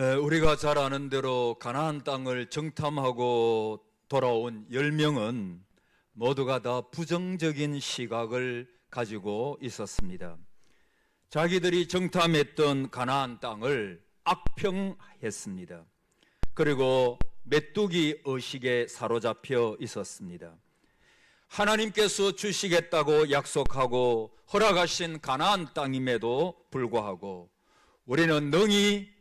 우리가 잘 아는 대로 가나안 땅을 정탐하고 돌아온 10명은 모두가 다 부정적인 시각을 가지고 있었습니다. 자기들이 정탐했던 가나안 땅을 악평했습니다. 그리고 메뚜기 의식에 사로잡혀 있었습니다. 하나님께서 주시겠다고 약속하고 허락하신 가나안 땅임에도 불구하고 우리는 능히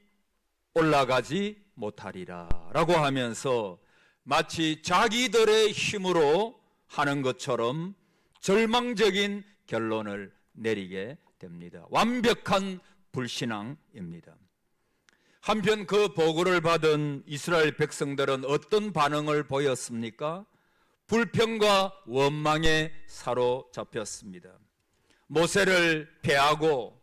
올라가지 못하리라 라고 하면서 마치 자기들의 힘으로 하는 것처럼 절망적인 결론을 내리게 됩니다. 완벽한 불신앙입니다. 한편 그 보고를 받은 이스라엘 백성들은 어떤 반응을 보였습니까? 불평과 원망에 사로잡혔습니다. 모세를 패하고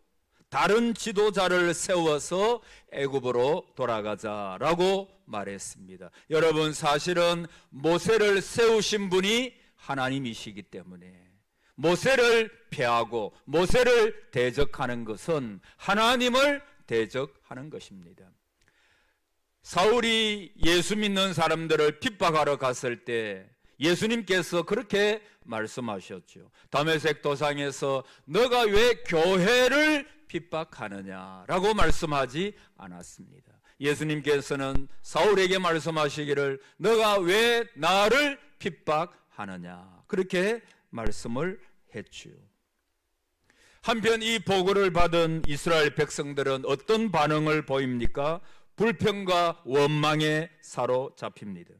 다른 지도자를 세워서 애굽으로 돌아가자라고 말했습니다. 여러분, 사실은 모세를 세우신 분이 하나님이시기 때문에 모세를 패하고 모세를 대적하는 것은 하나님을 대적하는 것입니다. 사울이 예수 믿는 사람들을 핍박하러 갔을 때 예수님께서 그렇게 말씀하셨죠. 다메섹 도상에서 너가 왜 교회를 핍박하느냐라고 말씀하지 않았습니다. 예수님께서는 사울에게 말씀하시기를 너가 왜 나를 핍박하느냐 그렇게 말씀을 했지요. 한편 이 보고를 받은 이스라엘 백성들은 어떤 반응을 보입니까? 불평과 원망에 사로잡힙니다.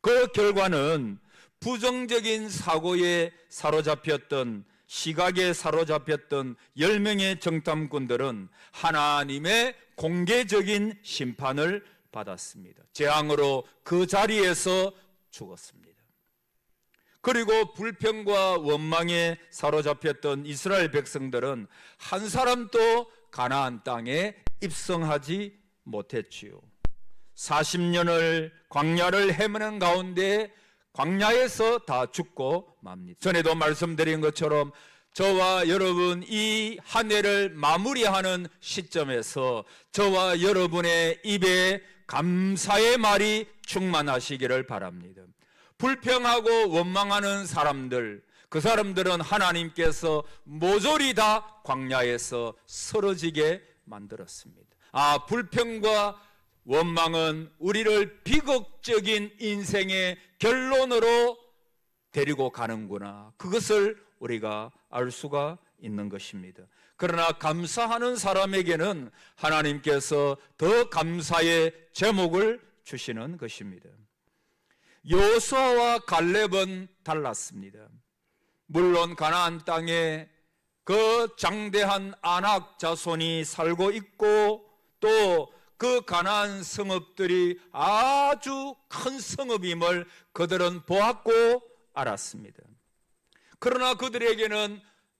그 결과는 부정적인 사고에 사로잡혔던 시각에 사로잡혔던 10명의 정탐꾼들은 하나님의 공개적인 심판을 받았습니다. 재앙으로 그 자리에서 죽었습니다. 그리고 불평과 원망에 사로잡혔던 이스라엘 백성들은 한 사람도 가나안 땅에 입성하지 못했지요. 40년을 광야를 헤매는 가운데 광야에서 다 죽고 맙니다. 전에도 말씀드린 것처럼 저와 여러분 이 한 해를 마무리하는 시점에서 저와 여러분의 입에 감사의 말이 충만하시기를 바랍니다. 불평하고 원망하는 사람들, 그 사람들은 하나님께서 모조리 다 광야에서 쓰러지게 만들었습니다. 불평과 원망은 우리를 비극적인 인생의 결론으로 데리고 가는구나. 그것을 우리가 알 수가 있는 것입니다. 그러나 감사하는 사람에게는 하나님께서 더 감사의 제목을 주시는 것입니다. 여호수아와 갈렙은 달랐습니다. 물론 가나안 땅에 그 장대한 아낙 자손이 살고 있고 또 그 가나안 성읍들이 아주 큰 성읍임을 그들은 보았고 알았습니다. 그러나 그들에게는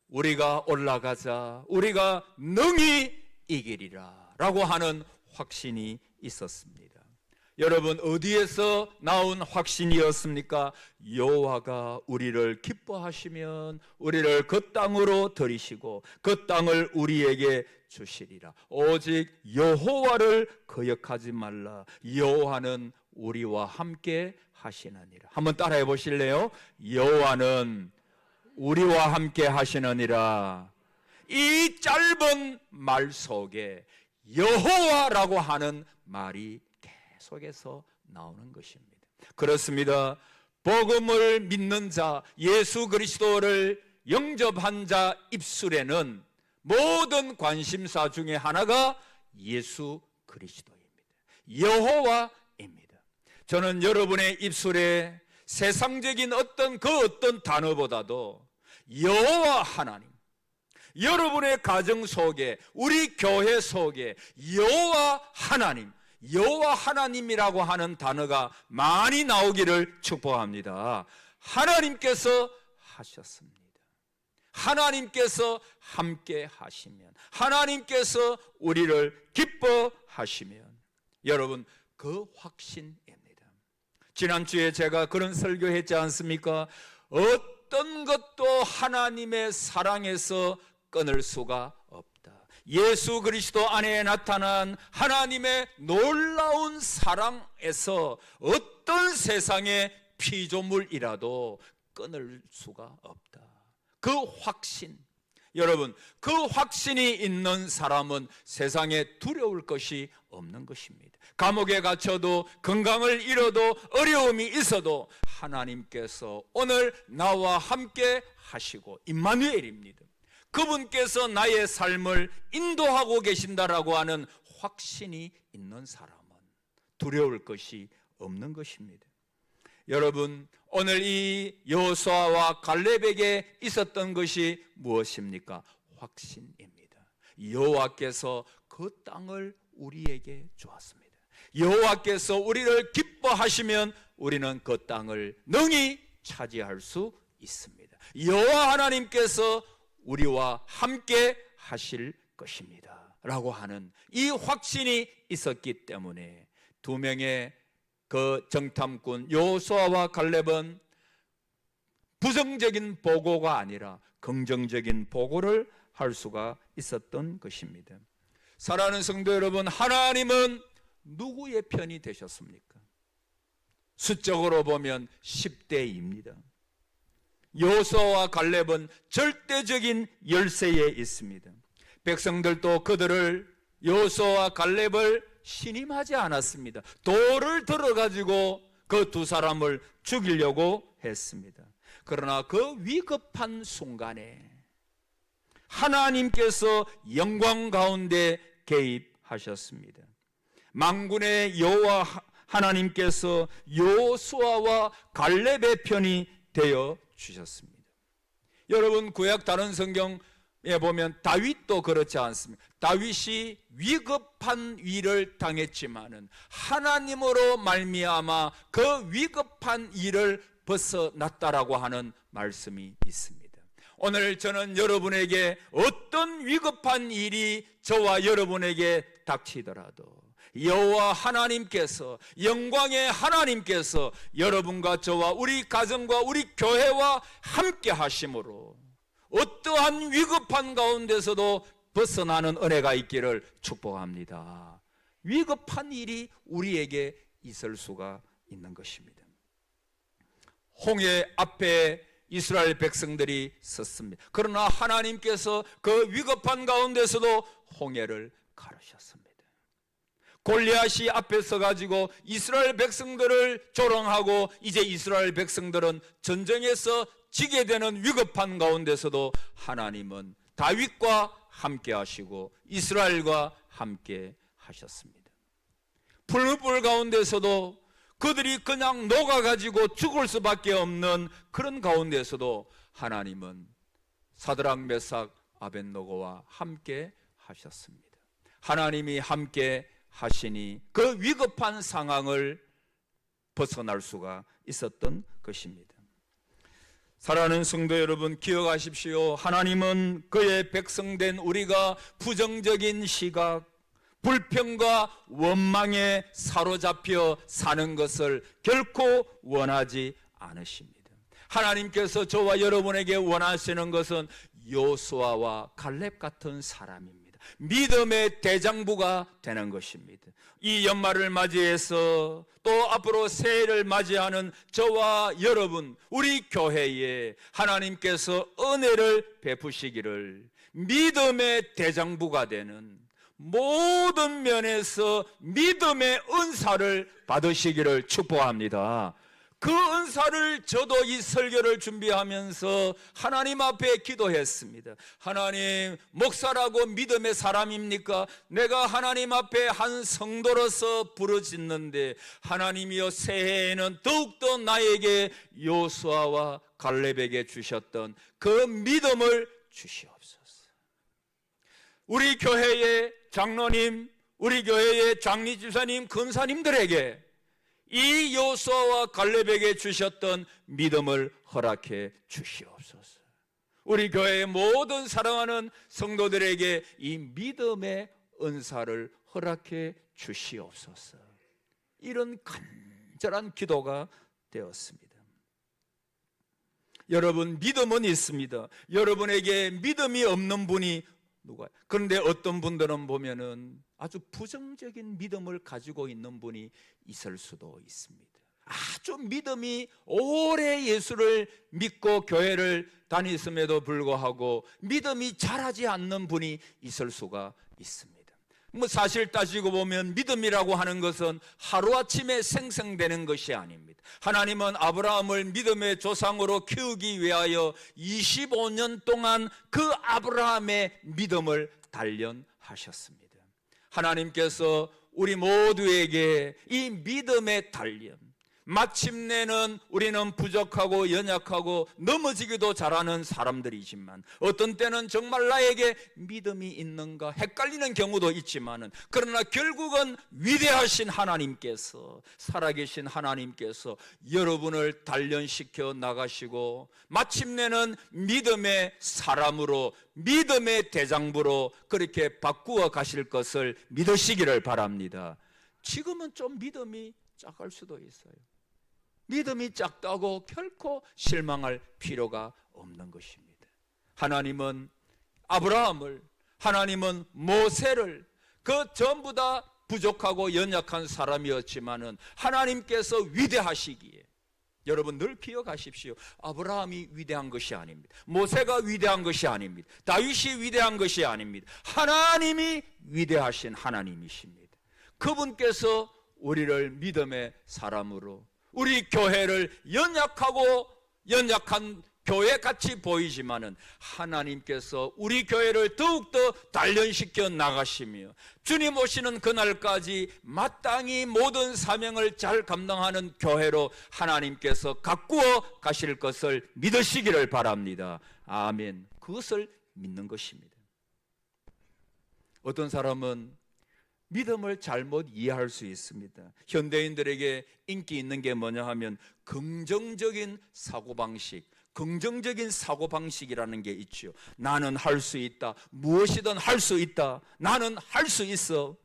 우리가 올라가자, 우리가 능히 이기리라 라고 하는 확신이 있었습니다. 여러분, 어디에서 나온 확신이었습니까? 여호와가 우리를 기뻐하시면 우리를 그 땅으로 들이시고 그 땅을 우리에게 주시리라. 오직 여호와를 거역하지 말라. 여호와는 우리와 함께 하시느니라. 한번 따라해 보실래요? 여호와는 우리와 함께 하시느니라. 이 짧은 말 속에 여호와라고 하는 말이 속에서 나오는 것입니다. 그렇습니다. 복음을 믿는 자, 예수 그리스도를 영접한 자 입술에는 모든 관심사 중에 하나가 예수 그리스도입니다. 여호와입니다. 저는 여러분의 입술에 세상적인 어떤 단어보다도 여호와 하나님, 여러분의 가정 속에, 우리 교회 속에 여호와 하나님, 여호와 하나님이라고 하는 단어가 많이 나오기를 축복합니다. 하나님께서 하셨습니다. 하나님께서 함께 하시면, 하나님께서 우리를 기뻐하시면, 여러분 그 확신입니다. 지난주에 제가 그런 설교했지 않습니까? 어떤 것도 하나님의 사랑에서 끊을 수가 없다. 예수 그리스도 안에 나타난 하나님의 놀라운 사랑에서 어떤 세상의 피조물이라도 끊을 수가 없다. 그 확신, 여러분, 그 확신이 있는 사람은 세상에 두려울 것이 없는 것입니다. 감옥에 갇혀도, 건강을 잃어도, 어려움이 있어도 하나님께서 오늘 나와 함께 하시고 임마누엘입니다. 그분께서 나의 삶을 인도하고 계신다라고 하는 확신이 있는 사람은 두려울 것이 없는 것입니다. 여러분, 오늘 이 여호수아와 갈렙에게 있었던 것이 무엇입니까? 확신입니다. 여호와께서 그 땅을 우리에게 주었습니다. 여호와께서 우리를 기뻐하시면 우리는 그 땅을 능히 차지할 수 있습니다. 여호와 하나님께서 우리와 함께 하실 것입니다 라고 하는 이 확신이 있었기 때문에 두 명의 그 정탐꾼 여호수아와 갈렙은 부정적인 보고가 아니라 긍정적인 보고를 할 수가 있었던 것입니다. 사랑하는 성도 여러분, 하나님은 누구의 편이 되셨습니까? 수적으로 보면 10대입니다. 여호수아와 갈렙은 절대적인 열세에 있습니다. 백성들도 그들을, 여호수아와 갈렙을 신임하지 않았습니다. 돌을 들어가지고 그 두 사람을 죽이려고 했습니다. 그러나 그 위급한 순간에 하나님께서 영광 가운데 개입하셨습니다. 만군의 여호와 하나님께서 여호수아와 갈렙의 편이 되어 주셨습니다. 여러분, 구약 다른 성경에 보면 다윗도 그렇지 않습니까? 다윗이 위급한 일을 당했지만은 하나님으로 말미암아 그 위급한 일을 벗어났다라고 하는 말씀이 있습니다. 오늘 저는 여러분에게 어떤 위급한 일이 저와 여러분에게 닥치더라도 여호와 하나님께서, 영광의 하나님께서 여러분과 저와 우리 가정과 우리 교회와 함께 하심으로 어떠한 위급한 가운데서도 벗어나는 은혜가 있기를 축복합니다. 위급한 일이 우리에게 있을 수가 있는 것입니다. 홍해 앞에 이스라엘 백성들이 섰습니다. 그러나 하나님께서 그 위급한 가운데서도 홍해를 가르셨습니다. 골리앗이 앞에 서가지고 이스라엘 백성들을 조롱하고 이제 이스라엘 백성들은 전쟁에서 지게 되는 위급한 가운데서도 하나님은 다윗과 함께 하시고 이스라엘과 함께 하셨습니다. 풀무불 가운데서도 그들이 그냥 녹아가지고 죽을 수밖에 없는 그런 가운데서도 하나님은 사드락, 메삭, 아벳노고와 함께 하셨습니다. 하나님이 함께 하시니 그 위급한 상황을 벗어날 수가 있었던 것입니다. 사랑하는 성도 여러분, 기억하십시오. 하나님은 그의 백성된 우리가 부정적인 시각, 불평과 원망에 사로잡혀 사는 것을 결코 원하지 않으십니다. 하나님께서 저와 여러분에게 원하시는 것은 여호수아와 갈렙 같은 사람입니다. 믿음의 대장부가 되는 것입니다. 이 연말을 맞이해서 또 앞으로 새해를 맞이하는 저와 여러분, 우리 교회에 하나님께서 은혜를 베푸시기를, 믿음의 대장부가 되는 모든 면에서 믿음의 은사를 받으시기를 축복합니다. 그 은사를 저도 이 설교를 준비하면서 하나님 앞에 기도했습니다. 하나님, 목사라고 믿음의 사람입니까? 내가 하나님 앞에 한 성도로서 부르짖는데 하나님이여, 새해에는 더욱더 나에게 여호수아와 갈렙에게 주셨던 그 믿음을 주시옵소서. 우리 교회의 장로님, 우리 교회의 장리집사님, 권사님들에게 이 여호수아와 갈렙에게 주셨던 믿음을 허락해 주시옵소서. 우리 교회의 모든 사랑하는 성도들에게 이 믿음의 은사를 허락해 주시옵소서. 이런 간절한 기도가 되었습니다. 여러분, 믿음은 있습니다. 여러분에게 믿음이 없는 분이 누가? 그런데 어떤 분들은 보면은 아주 부정적인 믿음을 가지고 있는 분이 있을 수도 있습니다. 아주 믿음이 오래 예수를 믿고 교회를 다녔음에도 불구하고 믿음이 자라지 않는 분이 있을 수가 있습니다. 사실 따지고 보면 믿음이라고 하는 것은 하루아침에 생성되는 것이 아닙니다. 하나님은 아브라함을 믿음의 조상으로 키우기 위하여 25년 동안 그 아브라함의 믿음을 단련하셨습니다. 하나님께서 우리 모두에게 이 믿음의 단련, 마침내는 우리는 부족하고 연약하고 넘어지기도 잘하는 사람들이지만 어떤 때는 정말 나에게 믿음이 있는가 헷갈리는 경우도 있지만 그러나 결국은 위대하신 하나님께서, 살아계신 하나님께서 여러분을 단련시켜 나가시고 마침내는 믿음의 사람으로, 믿음의 대장부로 그렇게 바꾸어 가실 것을 믿으시기를 바랍니다. 지금은 좀 믿음이 작을 수도 있어요. 믿음이 작다고 결코 실망할 필요가 없는 것입니다. 하나님은 아브라함을, 하나님은 모세를, 그 전부 다 부족하고 연약한 사람이었지만은 하나님께서 위대하시기에, 여러분 늘 기억하십시오. 아브라함이 위대한 것이 아닙니다. 모세가 위대한 것이 아닙니다. 다윗이 위대한 것이 아닙니다. 하나님이 위대하신 하나님이십니다. 그분께서 우리를 믿음의 사람으로, 우리 교회를 연약하고 연약한 교회같이 보이지만은 하나님께서 우리 교회를 더욱더 단련시켜 나가시며 주님 오시는 그날까지 마땅히 모든 사명을 잘 감당하는 교회로 하나님께서 가꾸어 가실 것을 믿으시기를 바랍니다. 아멘. 그것을 믿는 것입니다. 어떤 사람은 믿음을 잘못 이해할 수 있습니다. 현대인들에게 인기 있는 게 뭐냐 하면 긍정적인 사고방식, 긍정적인 사고방식이라는 게 있죠. 나는 할 수 있다, 무엇이든 할 수 있다, 나는 할 수 있어.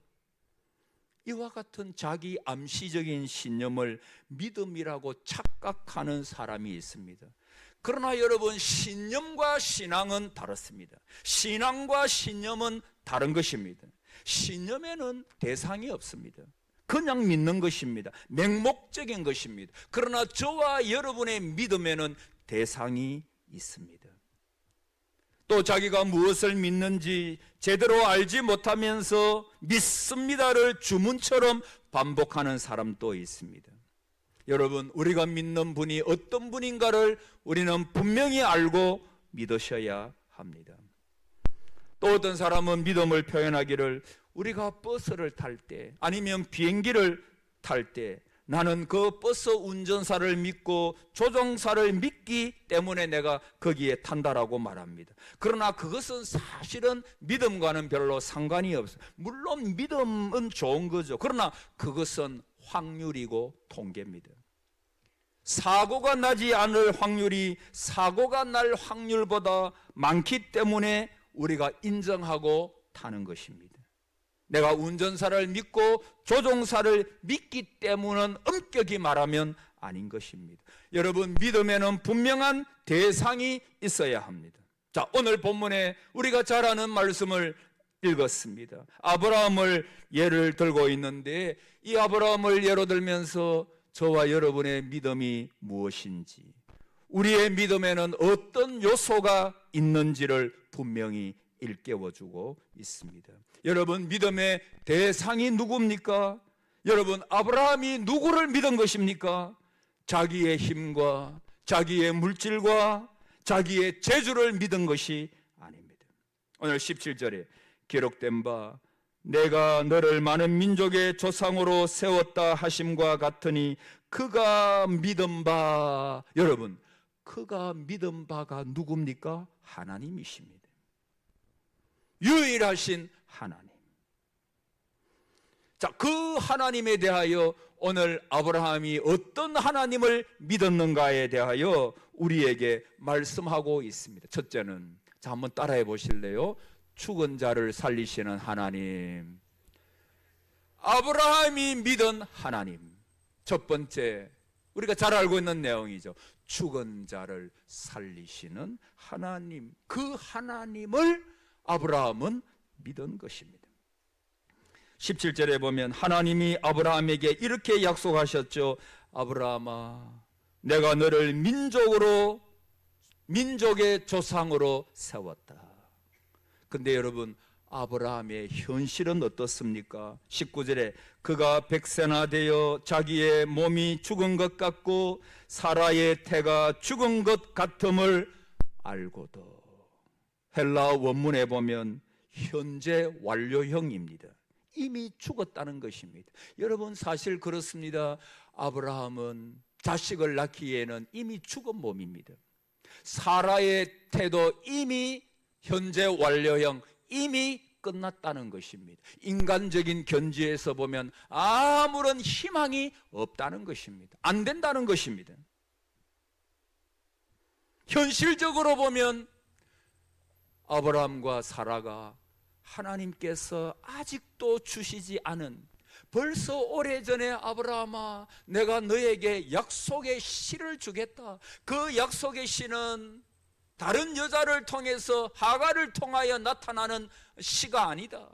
이와 같은 자기 암시적인 신념을 믿음이라고 착각하는 사람이 있습니다. 그러나 여러분, 신념과 신앙은 다릅니다. 신앙과 신념은 다른 것입니다. 신념에는 대상이 없습니다. 그냥 믿는 것입니다. 맹목적인 것입니다. 그러나 저와 여러분의 믿음에는 대상이 있습니다. 또 자기가 무엇을 믿는지 제대로 알지 못하면서 믿습니다를 주문처럼 반복하는 사람도 있습니다. 여러분, 우리가 믿는 분이 어떤 분인가를 우리는 분명히 알고 믿으셔야 합니다. 또 어떤 사람은 믿음을 표현하기를 우리가 버스를 탈 때 아니면 비행기를 탈 때 나는 그 버스 운전사를 믿고 조종사를 믿기 때문에 내가 거기에 탄다라고 말합니다. 그러나 그것은 사실은 믿음과는 별로 상관이 없어요. 물론 믿음은 좋은 거죠. 그러나 그것은 확률이고 통계입니다. 사고가 나지 않을 확률이 사고가 날 확률보다 많기 때문에 우리가 인정하고 타는 것입니다. 내가 운전사를 믿고 조종사를 믿기 때문은 엄격히 말하면 아닌 것입니다. 여러분, 믿음에는 분명한 대상이 있어야 합니다. 자, 오늘 본문에 우리가 잘 아는 말씀을 읽었습니다. 아브라함을 예를 들고 있는데 이 아브라함을 예로 들면서 저와 여러분의 믿음이 무엇인지, 우리의 믿음에는 어떤 요소가 있는지를 분명히 일깨워주고 있습니다. 여러분, 믿음의 대상이 누굽니까? 여러분, 아브라함이 누구를 믿은 것입니까? 자기의 힘과 자기의 물질과 자기의 재주를 믿은 것이 아닙니다. 오늘 17절에 기록된 바 내가 너를 많은 민족의 조상으로 세웠다 하심과 같으니 그가 믿은 바, 여러분, 그가 믿은 바가 누굽니까? 하나님이십니다. 유일하신 하나님. 자, 그 하나님에 대하여 오늘 아브라함이 어떤 하나님을 믿었는가에 대하여 우리에게 말씀하고 있습니다. 첫째는, 자, 한번 따라해 보실래요? 죽은 자를 살리시는 하나님. 아브라함이 믿은 하나님. 첫 번째, 우리가 잘 알고 있는 내용이죠. 죽은 자를 살리시는 하나님. 그 하나님을 아브라함은 믿은 것입니다. 17절에 보면 하나님이 아브라함에게 이렇게 약속하셨죠. 아브라함아, 내가 너를 민족의 조상으로 세웠다. 근데 여러분, 아브라함의 현실은 어떻습니까? 19절에 그가 100세나 되어 자기의 몸이 죽은 것 같고 사라의 태가 죽은 것 같음을 알고도, 헬라 원문에 보면 현재 완료형입니다. 이미 죽었다는 것입니다. 여러분, 사실 그렇습니다. 아브라함은 자식을 낳기에는 이미 죽은 몸입니다. 사라의 태도 이미 현재 완료형, 이미 끝났다는 것입니다. 인간적인 견지에서 보면 아무런 희망이 없다는 것입니다. 안 된다는 것입니다. 현실적으로 보면 아브라함과 사라가 하나님께서 아직도 주시지 않은, 벌써 오래전에 아브라함아, 내가 너에게 약속의 씨를 주겠다. 그 약속의 씨는 다른 여자를 통해서, 하가를 통하여 나타나는 씨가 아니다.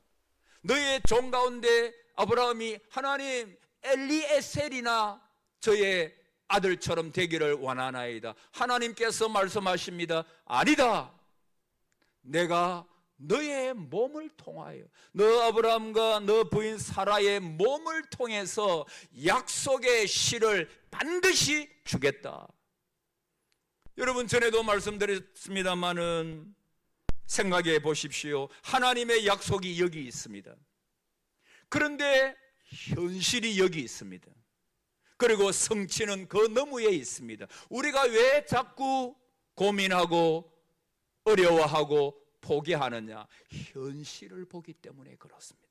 너의 종 가운데 아브라함이 하나님, 엘리에셀이나 저의 아들처럼 되기를 원하나이다. 하나님께서 말씀하십니다. 아니다. 내가 너의 몸을 통하여, 너 아브라함과 너 부인 사라의 몸을 통해서 약속의 씨를 반드시 주겠다. 여러분, 전에도 말씀드렸습니다마는 생각해 보십시오. 하나님의 약속이 여기 있습니다. 그런데 현실이 여기 있습니다. 그리고 성취는 그 너머에 있습니다. 우리가 왜 자꾸 고민하고 어려워하고 포기하느냐? 현실을 보기 때문에 그렇습니다.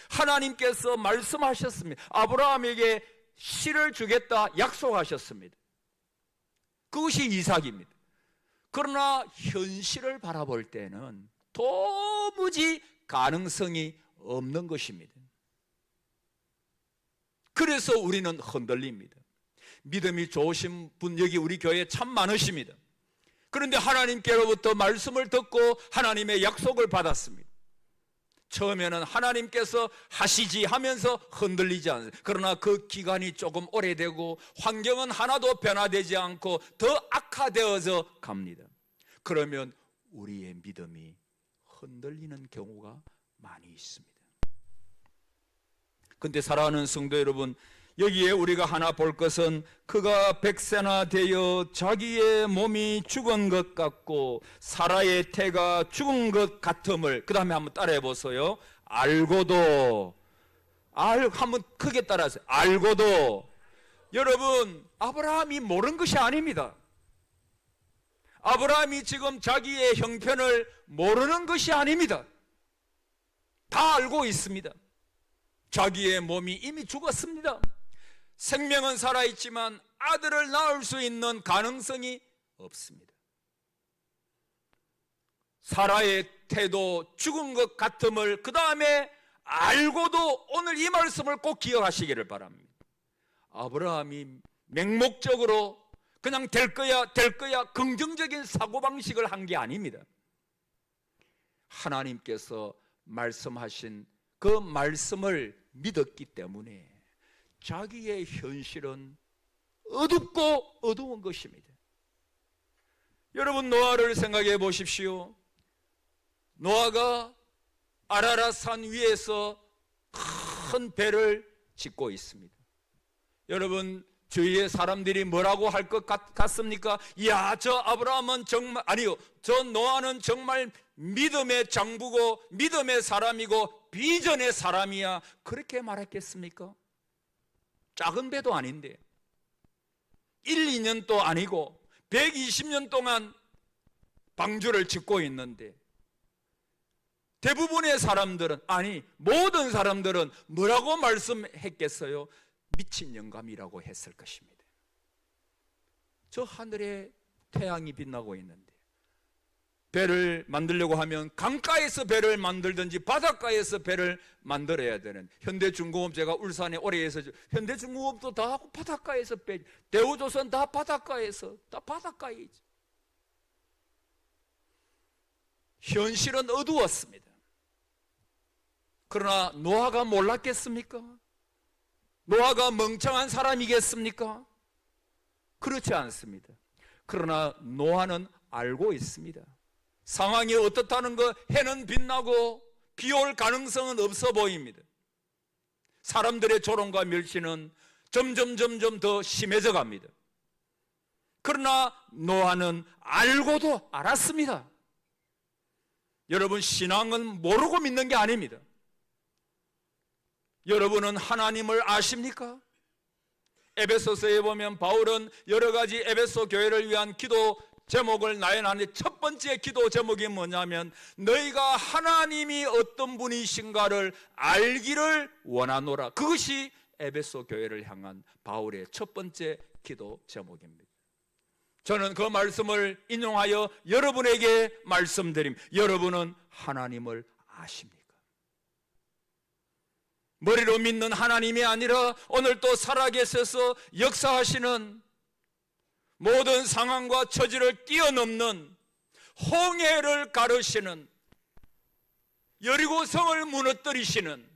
하나님께서 말씀하셨습니다. 아브라함에게 씨를 주겠다 약속하셨습니다. 그것이 이삭입니다. 그러나 현실을 바라볼 때는 도무지 가능성이 없는 것입니다. 그래서 우리는 흔들립니다. 믿음이 좋으신 분 여기 우리 교회에 참 많으십니다. 그런데 하나님께로부터 말씀을 듣고 하나님의 약속을 받았습니다. 처음에는 하나님께서 하시지 하면서 흔들리지 않습니다. 그러나 그 기간이 조금 오래되고 환경은 하나도 변화되지 않고 더 악화되어서 갑니다. 그러면 우리의 믿음이 흔들리는 경우가 많이 있습니다. 그런데 사랑하는 성도 여러분, 여기에 우리가 하나 볼 것은 그가 100세나 되어 자기의 몸이 죽은 것 같고 사라의 태가 죽은 것 같음을, 그 다음에 한번 따라해 보세요. 알고도, 한번 크게 따라하세요. 알고도. 여러분, 아브라함이 모르는 것이 아닙니다. 아브라함이 지금 자기의 형편을 모르는 것이 아닙니다. 다 알고 있습니다. 자기의 몸이 이미 죽었습니다. 생명은 살아있지만 아들을 낳을 수 있는 가능성이 없습니다. 사라의 태도 죽은 것 같음을 그 다음에 알고도, 오늘 이 말씀을 꼭 기억하시기를 바랍니다. 아브라함이 맹목적으로 그냥 될 거야 긍정적인 사고방식을 한 게 아닙니다. 하나님께서 말씀하신 그 말씀을 믿었기 때문에 자기의 현실은 어둡고 어두운 것입니다. 여러분, 노아를 생각해 보십시오. 노아가 아라랏산 위에서 큰 배를 짓고 있습니다. 여러분, 주위의 사람들이 뭐라고 할 것 같습니까? 이야, 저 아브라함은 정말, 아니요, 저 노아는 정말 믿음의 장부고 믿음의 사람이고 비전의 사람이야, 그렇게 말했겠습니까? 작은 배도 아닌데 1, 2년도 아니고 120년 동안 방주를 짓고 있는데 대부분의 사람들은, 아니 모든 사람들은 뭐라고 말씀했겠어요? 미친 영감이라고 했을 것입니다. 저 하늘에 태양이 빛나고 있는데 배를 만들려고 하면 강가에서 배를 만들든지 바닷가에서 배를 만들어야 되는, 현대중공업, 제가 울산에 오래 있어서 현대중공업도 다 바닷가에서 배, 대우조선 다 바닷가에서, 다 바닷가에 있죠. 현실은 어두웠습니다. 그러나 노아가 몰랐겠습니까? 노아가 멍청한 사람이겠습니까? 그렇지 않습니다. 그러나 노아는 알고 있습니다. 상황이 어떻다는 거, 해는 빛나고 비 올 가능성은 없어 보입니다. 사람들의 조롱과 멸시는 점점 더 심해져 갑니다. 그러나 노아는 알고도 알았습니다. 여러분, 신앙은 모르고 믿는 게 아닙니다. 여러분은 하나님을 아십니까? 에베소서에 보면 바울은 여러 가지 에베소 교회를 위한 기도 제목을 나열하는데 첫 번째 기도 제목이 뭐냐면 너희가 하나님이 어떤 분이신가를 알기를 원하노라. 그것이 에베소 교회를 향한 바울의 첫 번째 기도 제목입니다. 저는 그 말씀을 인용하여 여러분에게 말씀드립니다. 여러분은 하나님을 아십니까? 머리로 믿는 하나님이 아니라 오늘 또 살아계셔서 역사하시는 모든 상황과 처지를 뛰어넘는 홍해를 가르시는 여리고성을 무너뜨리시는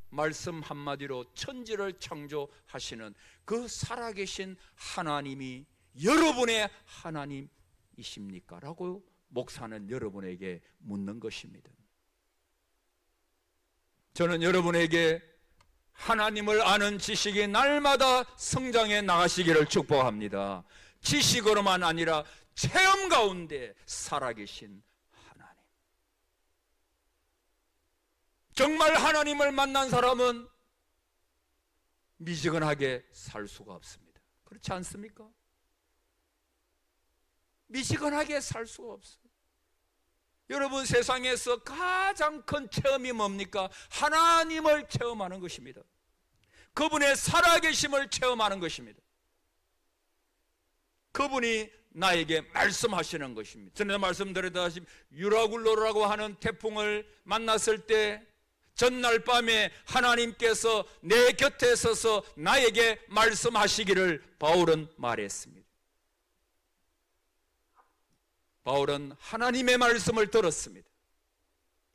말씀 한마디로 천지를 창조하시는 그 살아계신 하나님이 여러분의 하나님이십니까? 라고 목사는 여러분에게 묻는 것입니다. 저는 여러분에게 하나님을 아는 지식이 날마다 성장해 나가시기를 축복합니다. 지식으로만 아니라 체험 가운데 살아계신 하나님. 정말 하나님을 만난 사람은 미지근하게 살 수가 없습니다. 그렇지 않습니까? 미지근하게 살 수가 없어요. 여러분, 세상에서 가장 큰 체험이 뭡니까? 하나님을 체험하는 것입니다. 그분의 살아계심을 체험하는 것입니다. 그분이 나에게 말씀하시는 것입니다. 전에 말씀드렸다시피 유라굴로라고 하는 태풍을 만났을 때 전날 밤에 하나님께서 내 곁에 서서 나에게 말씀하시기를 바울은 말했습니다. 바울은 하나님의 말씀을 들었습니다.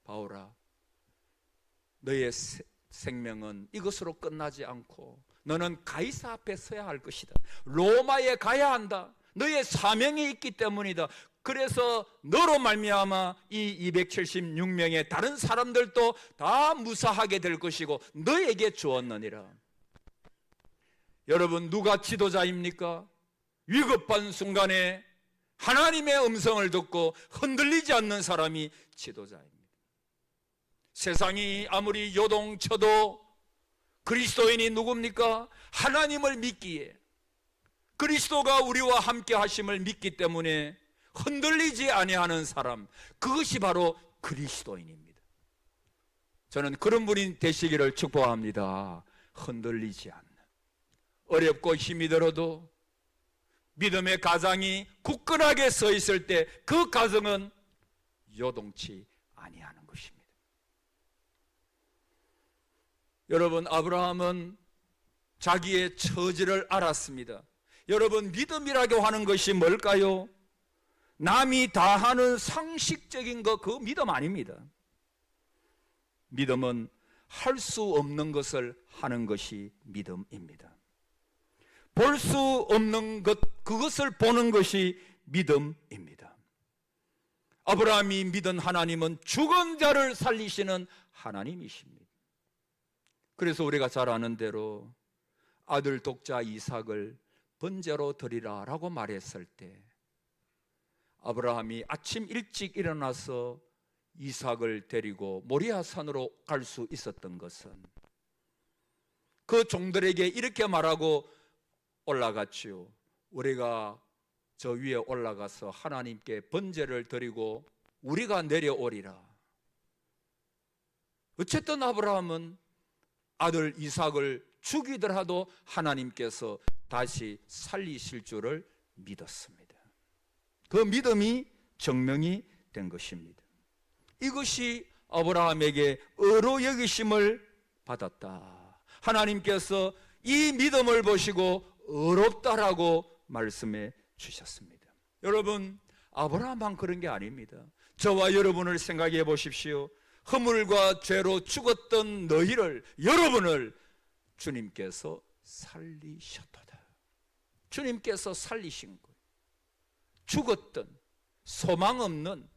바울아, 너의 생명은 이것으로 끝나지 않고 너는 가이사 앞에 서야 할 것이다. 로마에 가야 한다. 너의 사명이 있기 때문이다. 그래서 너로 말미암아 이 276명의 다른 사람들도 다 무사하게 될 것이고 너에게 주었느니라. 여러분, 누가 지도자입니까? 위급한 순간에 하나님의 음성을 듣고 흔들리지 않는 사람이 지도자입니다. 세상이 아무리 요동쳐도 그리스도인이 누굽니까? 하나님을 믿기에, 그리스도가 우리와 함께 하심을 믿기 때문에 흔들리지 아니하는 사람, 그것이 바로 그리스도인입니다. 저는 그런 분이 되시기를 축복합니다. 흔들리지 않는, 어렵고 힘이 들어도 믿음의 가장이 굳건하게 서 있을 때 그 가정은 요동치 아니하는 것입니다. 여러분, 아브라함은 자기의 처지를 알았습니다. 여러분, 믿음이라고 하는 것이 뭘까요? 남이 다 하는 상식적인 것, 그 믿음 아닙니다. 믿음은 할 수 없는 것을 하는 것이 믿음입니다. 볼 수 없는 것, 그것을 보는 것이 믿음입니다. 아브라함이 믿은 하나님은 죽은 자를 살리시는 하나님이십니다. 그래서 우리가 잘 아는 대로 아들 독자 이삭을 번제로 드리라 라고 말했을 때 아브라함이 아침 일찍 일어나서 이삭을 데리고 모리아산으로 갈 수 있었던 것은 그 종들에게 이렇게 말하고 올라갔지요. 우리가 저 위에 올라가서 하나님께 번제를 드리고 우리가 내려오리라. 어쨌든 아브라함은 아들 이삭을 죽이더라도 하나님께서 다시 살리실 줄을 믿었습니다. 그 믿음이 증명이 된 것입니다. 이것이 아브라함에게 의로 여기심을 받았다. 하나님께서 이 믿음을 보시고 의롭다라고 말씀해 주셨습니다. 여러분, 아브라함만 그런 게 아닙니다. 저와 여러분을 생각해 보십시오. 허물과 죄로 죽었던 너희를, 여러분을 주님께서 살리셨도다. 주님께서 살리신 거예요. 죽었던, 소망 없는,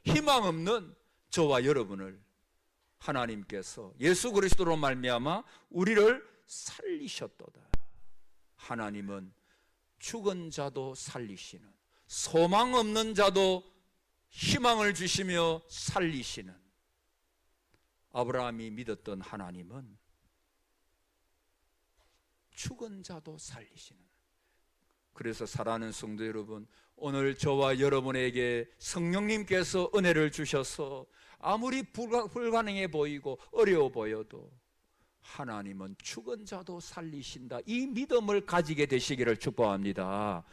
희망 없는 저와 여러분을 하나님께서 예수 그리스도로 말미암아 우리를 살리셨도다. 하나님은 죽은 자도 살리시는, 소망 없는 자도 희망을 주시며 살리시는 아브라함이 믿었던 하나님은 죽은 자도 살리시는. 그래서 사랑하는 성도 여러분, 오늘 저와 여러분에게 성령님께서 은혜를 주셔서 아무리 불가능해 보이고 어려워 보여도 하나님은 죽은 자도 살리신다, 이 믿음을 가지게 되시기를 축복합니다.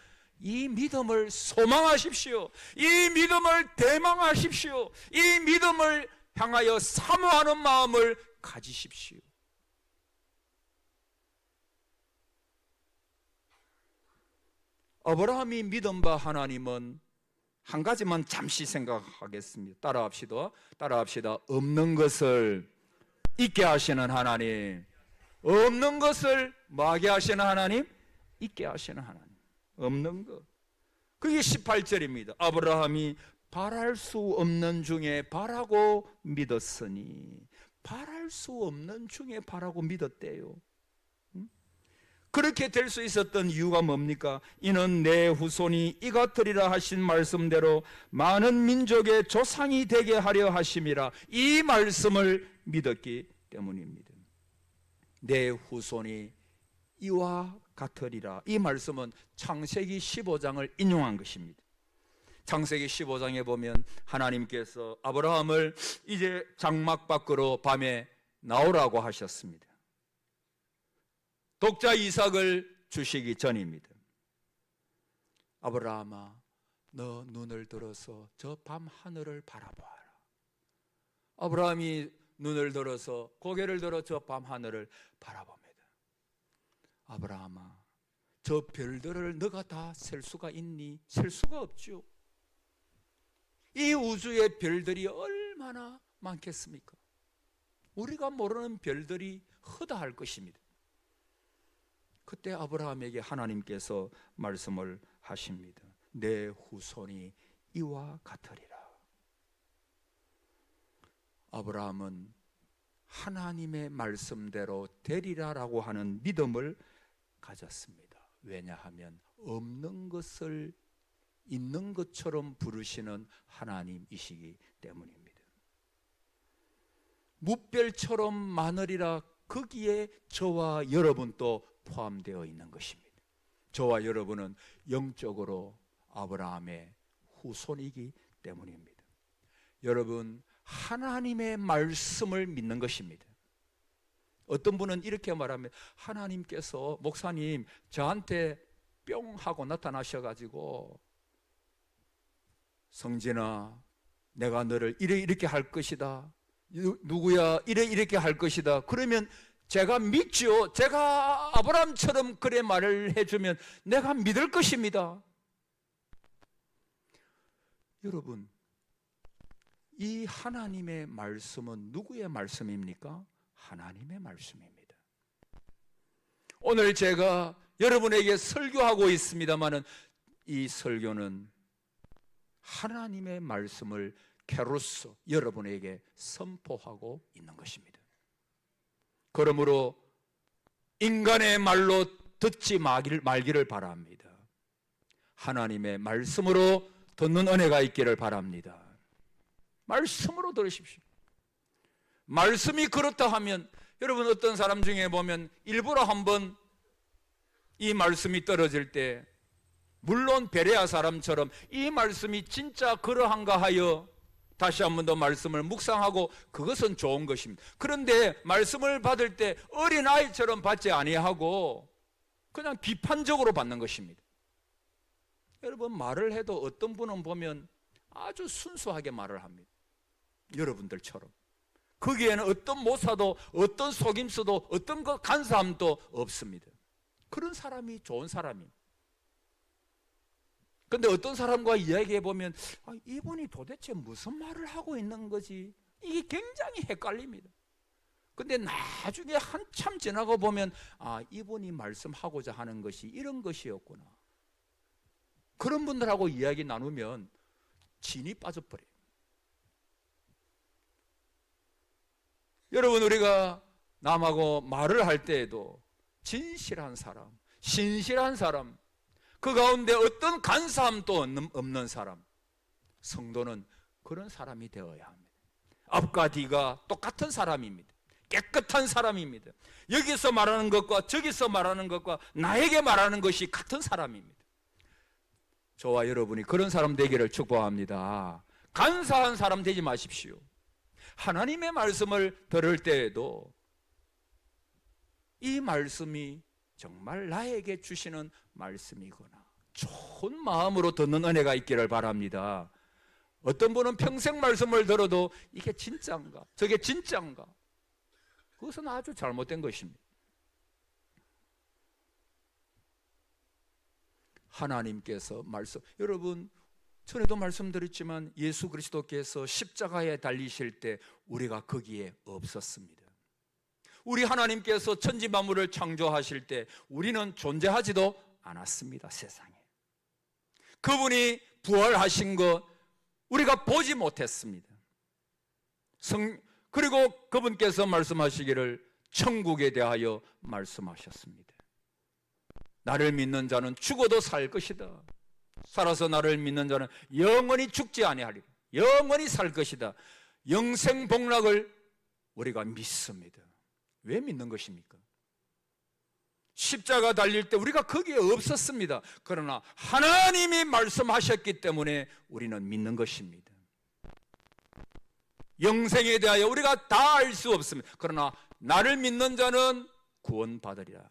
이 믿음을 소망하십시오. 이 믿음을 대망하십시오. 이 믿음을 향하여 사모하는 마음을 가지십시오. 아브라함이 믿은 바 하나님은 한 가지만 잠시 생각하겠습니다. 따라합시다. 없는 것을 있게 하시는 하나님. 없는 것을 뭐하게 하시는 하나님? 있게 하시는 하나님. 없는 것. 그게 18절입니다. 아브라함이 바랄 수 없는 중에 바라고 믿었으니. 바랄 수 없는 중에 바라고 믿었대요. 그렇게 될 수 있었던 이유가 뭡니까? 이는 내 후손이 이 같으리라 하신 말씀대로 많은 민족의 조상이 되게 하려 하심이라. 이 말씀을 믿었기 때문입니다. 내 후손이 이와 같으리라. 이 말씀은 창세기 15장을 인용한 것입니다. 창세기 15장에 보면 하나님께서 아브라함을 이제 장막 밖으로 밤에 나오라고 하셨습니다. 독자 이삭을 주시기 전입니다. 아브라함아, 너 눈을 들어서 저 밤 하늘을 바라봐라. 아브라함이 눈을 들어서 고개를 들어 저 밤 하늘을 바라봅니다. 아브라함아, 저 별들을 너가 다 셀 수가 있니? 셀 수가 없죠. 이 우주의 별들이 얼마나 많겠습니까? 우리가 모르는 별들이 허다할 것입니다. 그때 아브라함에게 하나님께서 말씀을 하십니다. 내 후손이 이와 같으리라. 아브라함은 하나님의 말씀대로 되리라라고 하는 믿음을 가졌습니다. 왜냐하면 없는 것을 있는 것처럼 부르시는 하나님이시기 때문입니다. 무별처럼 많으리라, 거기에 저와 여러분도 포함되어 있는 것입니다. 저와 여러분은 영적으로 아브라함의 후손이기 때문입니다. 여러분, 하나님의 말씀을 믿는 것입니다. 어떤 분은 이렇게 말합니다. 하나님께서, 목사님, 저한테 뿅 하고 나타나셔가지고 성진아, 내가 너를 이렇게 할 것이다. 누구야, 이렇게 할 것이다. 그러면 제가 믿죠. 제가 아브라함처럼 그래 말을 해주면 내가 믿을 것입니다. 여러분, 이 하나님의 말씀은 누구의 말씀입니까? 하나님의 말씀입니다. 오늘 제가 여러분에게 설교하고 있습니다마는 이 설교는 하나님의 말씀을 캐로서 여러분에게 선포하고 있는 것입니다. 그러므로 인간의 말로 듣지 말기를 바랍니다. 하나님의 말씀으로 듣는 은혜가 있기를 바랍니다. 말씀으로 들으십시오. 말씀이 그렇다 하면, 여러분 어떤 사람 중에 보면 일부러 한번 이 말씀이 떨어질 때, 물론 베레아 사람처럼 이 말씀이 진짜 그러한가 하여 다시 한 번 더 말씀을 묵상하고, 그것은 좋은 것입니다. 그런데 말씀을 받을 때 어린아이처럼 받지 아니하고 그냥 비판적으로 받는 것입니다. 여러분, 말을 해도 어떤 분은 보면 아주 순수하게 말을 합니다. 여러분들처럼. 거기에는 어떤 모사도, 어떤 속임수도, 어떤 간사함도 없습니다. 그런 사람이 좋은 사람입니다. 근데 어떤 사람과 이야기해 보면 이분이 도대체 무슨 말을 하고 있는 거지? 이게 굉장히 헷갈립니다. 근데 나중에 한참 지나고 보면 이분이 말씀하고자 하는 것이 이런 것이었구나. 그런 분들하고 이야기 나누면 진이 빠져버려요. 여러분, 우리가 남하고 말을 할 때에도 진실한 사람, 신실한 사람, 그 가운데 어떤 간사함도 없는 사람, 성도는 그런 사람이 되어야 합니다. 앞과 뒤가 똑같은 사람입니다. 깨끗한 사람입니다. 여기서 말하는 것과 저기서 말하는 것과 나에게 말하는 것이 같은 사람입니다. 저와 여러분이 그런 사람 되기를 축복합니다. 간사한 사람 되지 마십시오. 하나님의 말씀을 들을 때에도 이 말씀이 정말 나에게 주시는 말씀이거나 좋은 마음으로 듣는 은혜가 있기를 바랍니다. 어떤 분은 평생 말씀을 들어도 이게 진짜인가? 저게 진짜인가? 그것은 아주 잘못된 것입니다. 하나님께서 여러분, 전에도 말씀드렸지만 예수 그리스도께서 십자가에 달리실 때 우리가 거기에 없었습니다. 우리 하나님께서 천지 만물을 창조하실 때 우리는 존재하지도 않았습니다. 세상에. 그분이 부활하신 것 우리가 보지 못했습니다. 그리고 그분께서 말씀하시기를 천국에 대하여 말씀하셨습니다. 나를 믿는 자는 죽어도 살 것이다. 살아서 나를 믿는 자는 영원히 죽지 아니하리라. 영원히 살 것이다. 영생복락을 우리가 믿습니다. 왜 믿는 것입니까? 십자가 달릴 때 우리가 거기에 없었습니다. 그러나 하나님이 말씀하셨기 때문에 우리는 믿는 것입니다. 영생에 대하여 우리가 다 알 수 없습니다. 그러나 나를 믿는 자는 구원받으리라.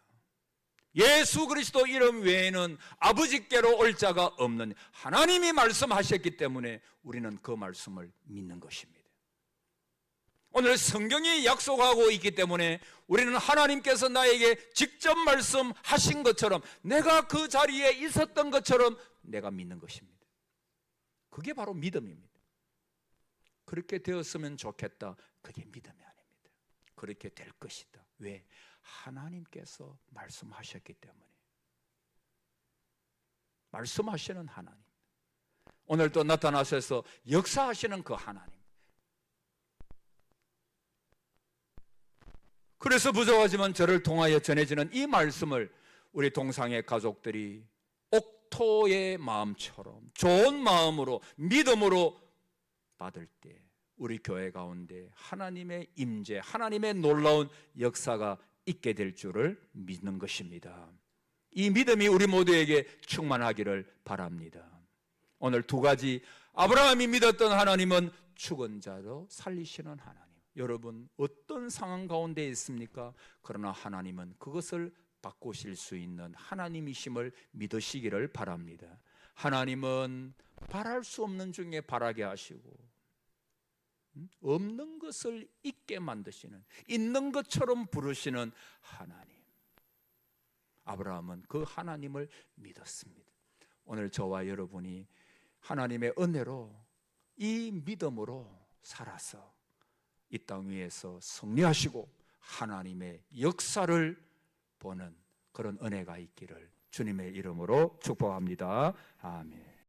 예수 그리스도 이름 외에는 아버지께로 올 자가 없는 하나님이 말씀하셨기 때문에 우리는 그 말씀을 믿는 것입니다. 오늘 성경이 약속하고 있기 때문에 우리는 하나님께서 나에게 직접 말씀하신 것처럼 내가 그 자리에 있었던 것처럼 내가 믿는 것입니다. 그게 바로 믿음입니다. 그렇게 되었으면 좋겠다. 그게 믿음이 아닙니다. 그렇게 될 것이다. 왜? 하나님께서 말씀하셨기 때문에. 말씀하시는 하나님, 오늘 또 나타나셔서 역사하시는 그 하나님. 그래서 부족하지만 저를 통하여 전해지는 이 말씀을 우리 동상의 가족들이 옥토의 마음처럼 좋은 마음으로 믿음으로 받을 때 우리 교회 가운데 하나님의 임재, 하나님의 놀라운 역사가 있게 될 줄을 믿는 것입니다. 이 믿음이 우리 모두에게 충만하기를 바랍니다. 오늘 두 가지, 아브라함이 믿었던 하나님은 죽은 자도 살리시는 하나님. 여러분, 어떤 상황 가운데 있습니까? 그러나 하나님은 그것을 바꾸실 수 있는 하나님이심을 믿으시기를 바랍니다. 하나님은 바랄 수 없는 중에 바라게 하시고 없는 것을 있게 만드시는, 있는 것처럼 부르시는 하나님. 아브라함은 그 하나님을 믿었습니다. 오늘 저와 여러분이 하나님의 은혜로 이 믿음으로 살아서 이 땅 위에서 승리하시고 하나님의 역사를 보는 그런 은혜가 있기를 주님의 이름으로 축복합니다. 아멘.